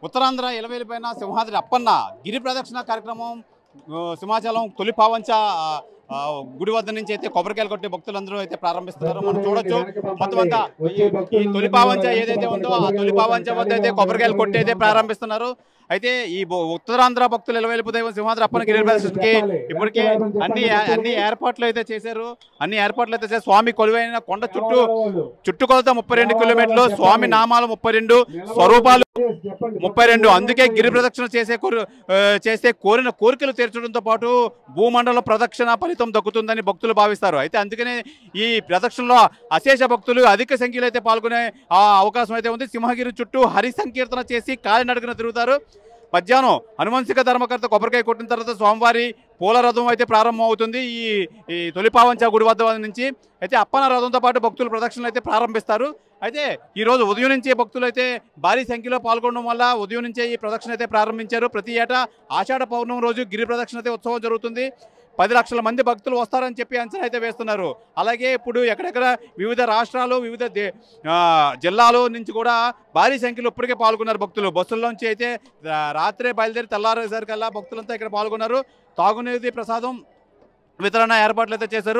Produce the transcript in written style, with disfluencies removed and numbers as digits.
ఉత్తరాంధ్ర ఇలవేలిపైన సింహాద్రి అప్పన్న గిరి ప్రదక్షిణ కార్యక్రమం సింహాచలం తొలి పావంచ గుడి వద్ద నుంచి అయితే కొబ్బరికాయలు కొట్టే భక్తులందరూ అయితే ప్రారంభిస్తున్నారు. మనం చూడొచ్చు మొత్తం అంతా ఈ తొలి పావంచ ఏదైతే ఉందో ఆ తొలి పావంచ వద్ద అయితే కొబ్బరికాయలు కొట్టి అయితే ప్రారంభిస్తున్నారు. అయితే ఈ ఉత్తరాంధ్ర భక్తులు ఇలవేలుపు దైవం సింహాద్రి అప్పన్న గిరి ప్రదర్శనకి ఇప్పటికే అన్ని ఏర్పాట్లు అయితే చేశారు. అన్ని ఏర్పాట్లు అయితే స్వామి కొలువైన కొండ చుట్టుకొలత 32 కిలోమీటర్లు, స్వామి నామాలు 32, స్వరూపాలు 32. అందుకే గిరి ప్రదక్షిణ చేస్తే కోరిన కోరికలు తీర్చడంతో పాటు భూమండల ప్రదక్షిణ ఫలితం దక్కుతుందని భక్తులు భావిస్తారు. అయితే అందుకనే ఈ ప్రదక్షిణలో అశేష భక్తులు అధిక సంఖ్యలో అయితే పాల్గొనే అవకాశం అయితే ఉంది. సింహగిరి చుట్టూ హరి సంకీర్తన చేసి కాలినడకన తిరుగుతారు. మధ్యాహ్నం హనుమంసిక ధర్మకర్త కొబ్బరికాయ కొట్టిన తర్వాత స్వామివారి పూల రథం అయితే ప్రారంభం అవుతుంది. ఈ తొలి పావంచ గుడి వద్ద నుంచి అయితే అప్పన్న రథంతో పాటు భక్తులు ప్రదక్షిణలు అయితే ప్రారంభిస్తారు. అయితే ఈరోజు ఉదయం నుంచే భక్తులు అయితే భారీ సంఖ్యలో పాల్గొనడం వల్ల ఉదయం నుంచే ఈ ప్రదక్షిణ అయితే ప్రారంభించారు. ప్రతి ఏటా ఆషాఢ పౌర్ణమి రోజు గిరి ప్రదక్షిణ అయితే ఉత్సవం జరుగుతుంది. 10 లక్షల మంది భక్తులు వస్తారని చెప్పి అంచనా అయితే వేస్తున్నారు. అలాగే ఇప్పుడు ఎక్కడెక్కడ వివిధ రాష్ట్రాలు వివిధ జిల్లాల నుంచి కూడా భారీ సంఖ్యలో ఇప్పటికే పాల్గొన్నారు భక్తులు. బస్సుల్లోంచి అయితే రాత్రే బయలుదేరి తెల్లారేసరికల్లా భక్తులంతా ఇక్కడ పాల్గొన్నారు. తాగునీటి ప్రసాదం వితరణ ఏర్పాట్లు అయితే చేశారు.